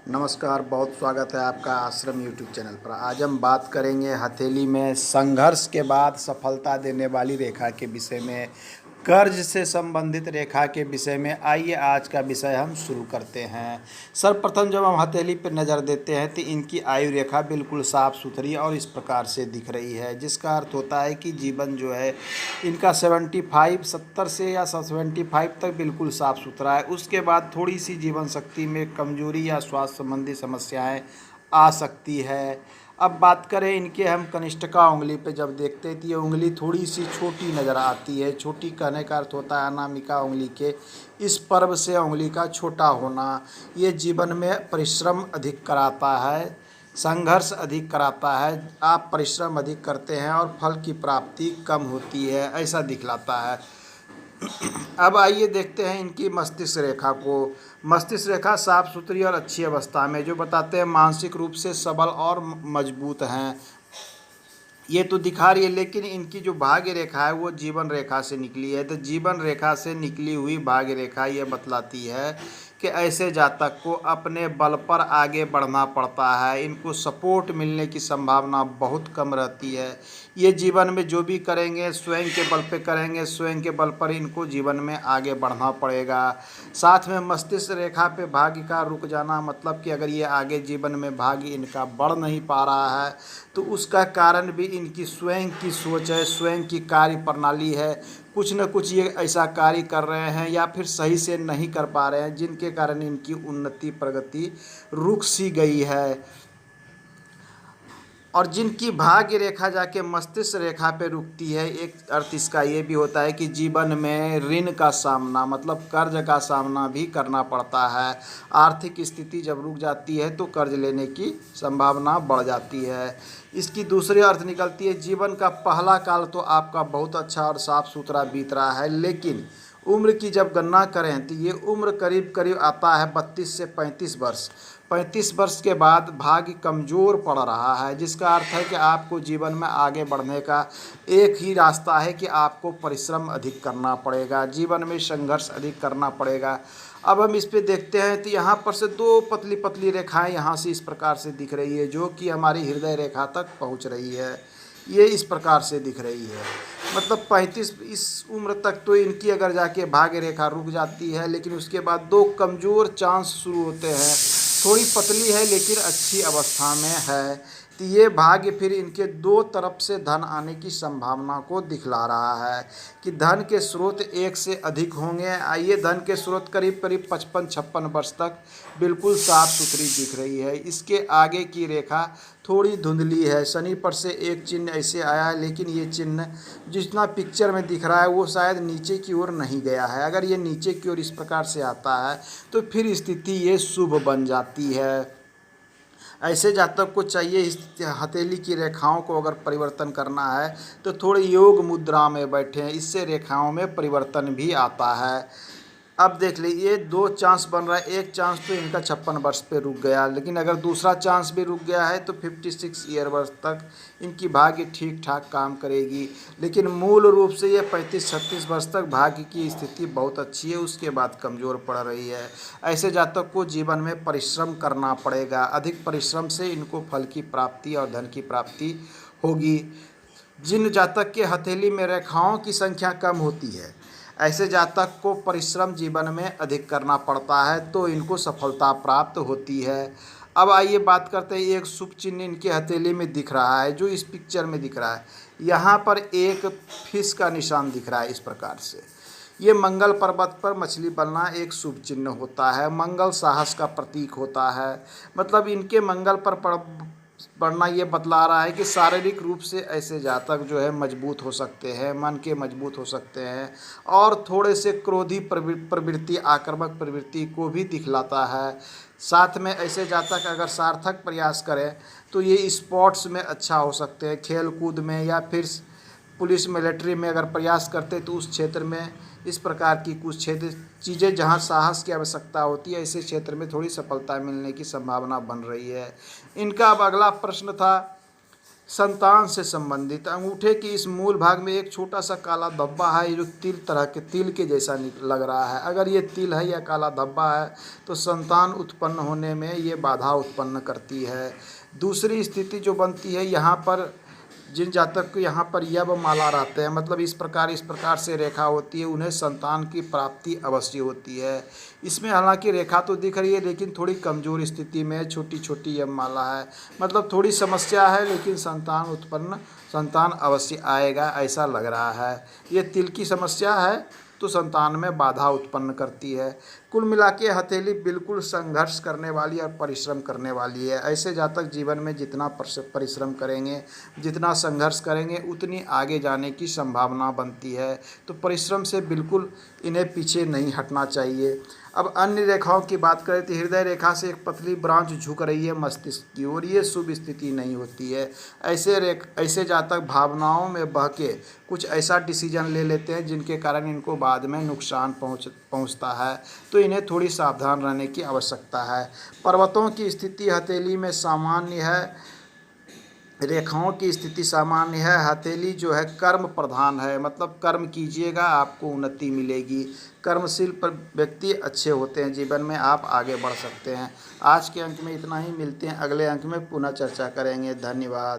नमस्कार, बहुत स्वागत है आपका आश्रम यूट्यूब चैनल पर। आज हम बात करेंगे हथेली में संघर्ष के बाद सफलता देने वाली रेखा के विषय में, कर्ज से संबंधित रेखा के विषय में। आइए आज का विषय हम शुरू करते हैं। सर्वप्रथम जब हम हथेली पर नज़र देते हैं तो इनकी आयु रेखा बिल्कुल साफ़ सुथरी और इस प्रकार से दिख रही है, जिसका अर्थ होता है कि जीवन जो है इनका 70 से या 75 तक बिल्कुल साफ़ सुथरा है। उसके बाद थोड़ी सी जीवन शक्ति में कमजोरी या स्वास्थ्य संबंधी समस्याएं आ सकती है। अब बात करें इनके हम कनिष्ठिका उंगली पे जब देखते हैं तो ये उंगली थोड़ी सी छोटी नज़र आती है। छोटी कहने का अर्थ होता है अनामिका उंगली के इस पर्व से उंगली का छोटा होना। ये जीवन में परिश्रम अधिक कराता है, संघर्ष अधिक कराता है। आप परिश्रम अधिक करते हैं और फल की प्राप्ति कम होती है, ऐसा दिखलाता है। अब आइए देखते हैं इनकी मस्तिष्क रेखा को। मस्तिष्क रेखा साफ सुथरी और अच्छी अवस्था में, जो बताते हैं मानसिक रूप से सबल और मजबूत हैं। ये तो दिखा रही है, लेकिन इनकी जो भाग्य रेखा है वो जीवन रेखा से निकली है। तो जीवन रेखा से निकली हुई भाग्य रेखा ये बतलाती है कि ऐसे जातक को अपने बल पर आगे बढ़ना पड़ता है। इनको सपोर्ट मिलने की संभावना बहुत कम रहती है। ये जीवन में जो भी करेंगे स्वयं के बल पे करेंगे, स्वयं के बल पर इनको जीवन में आगे बढ़ना पड़ेगा। साथ में मस्तिष्क रेखा पे भाग्य का रुक जाना, मतलब कि अगर ये आगे जीवन में भाग्य इनका बढ़ नहीं पा रहा है तो उसका कारण भी इनकी स्वयं की सोच है, स्वयं की कार्य प्रणाली है। कुछ न कुछ ये ऐसा कार्य कर रहे हैं या फिर सही से नहीं कर पा रहे हैं, जिनके कारण इनकी उन्नति प्रगति रुक सी गई है। और जिनकी भाग्य रेखा जाके मस्तिष्क रेखा पे रुकती है, एक अर्थ इसका ये भी होता है कि जीवन में ऋण का सामना, मतलब कर्ज का सामना भी करना पड़ता है। आर्थिक स्थिति जब रुक जाती है तो कर्ज लेने की संभावना बढ़ जाती है। इसकी दूसरी अर्थ निकलती है जीवन का पहला काल तो आपका बहुत अच्छा और साफ सुथरा बीत रहा है, लेकिन उम्र की जब गणना करें तो ये उम्र करीब करीब आता है 32 से 35 वर्ष। 35 वर्ष के बाद भाग्य कमज़ोर पड़ रहा है, जिसका अर्थ है कि आपको जीवन में आगे बढ़ने का एक ही रास्ता है कि आपको परिश्रम अधिक करना पड़ेगा, जीवन में संघर्ष अधिक करना पड़ेगा। अब हम इस पे देखते हैं तो यहाँ पर से दो पतली पतली रेखाएं यहाँ से इस प्रकार से दिख रही है, जो कि हमारी हृदय रेखा तक पहुँच रही है। ये इस प्रकार से दिख रही है, मतलब 35 इस उम्र तक तो इनकी अगर जाके भाग्य रेखा रुक जाती है, लेकिन उसके बाद दो कमज़ोर चांस शुरू होते हैं। थोड़ी पतली है लेकिन अच्छी अवस्था में है, तो ये भाग्य फिर इनके दो तरफ से धन आने की संभावना को दिखला रहा है कि धन के स्रोत एक से अधिक होंगे। ये धन के स्रोत करीब करीब 55-56 वर्ष तक बिल्कुल साफ सुथरी दिख रही है। इसके आगे की रेखा थोड़ी धुंधली है। शनि पर से एक चिन्ह ऐसे आया है, लेकिन ये चिन्ह जितना पिक्चर में दिख रहा है वो शायद नीचे की ओर नहीं गया है। अगर ये नीचे की ओर इस प्रकार से आता है तो फिर स्थिति ये शुभ बन जाती है। ऐसे जातक को चाहिए इस हथेली की रेखाओं को अगर परिवर्तन करना है तो थोड़ी योग मुद्रा में बैठें, इससे रेखाओं में परिवर्तन भी आता है। अब देख लीजिए ये दो चांस बन रहा है। एक चांस तो इनका 56 वर्ष पे रुक गया, लेकिन अगर दूसरा चांस भी रुक गया है तो 56 ईयर वर्ष तक इनकी भाग्य ठीक ठाक काम करेगी। लेकिन मूल रूप से ये 35-36 वर्ष तक भाग्य की स्थिति बहुत अच्छी है, उसके बाद कमज़ोर पड़ रही है। ऐसे जातक को जीवन में परिश्रम करना पड़ेगा। अधिक परिश्रम से इनको फल की प्राप्ति और धन की प्राप्ति होगी। जिन जातक के हथेली में रेखाओं की संख्या कम होती है, ऐसे जातक को परिश्रम जीवन में अधिक करना पड़ता है, तो इनको सफलता प्राप्त होती है। अब आइए बात करते हैं, एक शुभ चिन्ह इनके हथेली में दिख रहा है, जो इस पिक्चर में दिख रहा है। यहाँ पर एक फिश का निशान दिख रहा है इस प्रकार से। ये मंगल पर्वत पर मछली पलना एक शुभ चिन्ह होता है। मंगल साहस का प्रतीक होता है, मतलब इनके मंगल पर पढ़ना ये बतला रहा है कि शारीरिक रूप से ऐसे जातक जो है मजबूत हो सकते हैं, मन के मजबूत हो सकते हैं, और थोड़े से क्रोधी प्रवृत्ति, आक्रामक प्रवृत्ति को भी दिखलाता है। साथ में ऐसे जातक अगर सार्थक प्रयास करें तो ये स्पोर्ट्स में अच्छा हो सकते हैं, खेल कूद में, या फिर पुलिस मिलिट्री में अगर प्रयास करते तो उस क्षेत्र में इस प्रकार की कुछ क्षेत्र चीज़ें जहां साहस की आवश्यकता होती है, ऐसे क्षेत्र में थोड़ी सफलता मिलने की संभावना बन रही है। इनका अब अगला प्रश्न था संतान से संबंधित। अंगूठे की इस मूल भाग में एक छोटा सा काला धब्बा है जो तिल के जैसा लग रहा है। अगर ये तिल है या काला धब्बा है तो संतान उत्पन्न होने में ये बाधा उत्पन्न करती है। दूसरी स्थिति जो बनती है, यहाँ पर जिन जातक को यहाँ पर यवमाला रहते हैं, मतलब इस प्रकार से रेखा होती है, उन्हें संतान की प्राप्ति अवश्य होती है। इसमें हालांकि रेखा तो दिख रही है लेकिन थोड़ी कमज़ोर स्थिति में छोटी छोटी यवमाला है, मतलब थोड़ी समस्या है, लेकिन संतान अवश्य आएगा ऐसा लग रहा है। ये तिल की समस्या है तो संतान में बाधा उत्पन्न करती है। कुल मिला के हथेली बिल्कुल संघर्ष करने वाली और परिश्रम करने वाली है। ऐसे जातक जीवन में जितना परिश्रम करेंगे, जितना संघर्ष करेंगे, उतनी आगे जाने की संभावना बनती है। तो परिश्रम से बिल्कुल इन्हें पीछे नहीं हटना चाहिए। अब अन्य रेखाओं की बात करें तो हृदय रेखा से एक पतली ब्रांच झुक रही है मस्तिष्क की ओर, ये शुभ स्थिति नहीं होती है। ऐसे जातक भावनाओं में बह के कुछ ऐसा डिसीजन ले लेते हैं जिनके कारण इनको बाद में नुकसान पहुंचता है, तो इन्हें थोड़ी सावधान रहने की आवश्यकता है। पर्वतों की स्थिति हथेली में सामान्य है, रेखाओं की स्थिति सामान्य है। हथेली जो है कर्म प्रधान है, मतलब कर्म कीजिएगा आपको उन्नति मिलेगी। कर्मशील व्यक्ति अच्छे होते हैं, जीवन में आप आगे बढ़ सकते हैं। आज के अंक में इतना ही, मिलते हैं अगले अंक में, पुनः चर्चा करेंगे। धन्यवाद।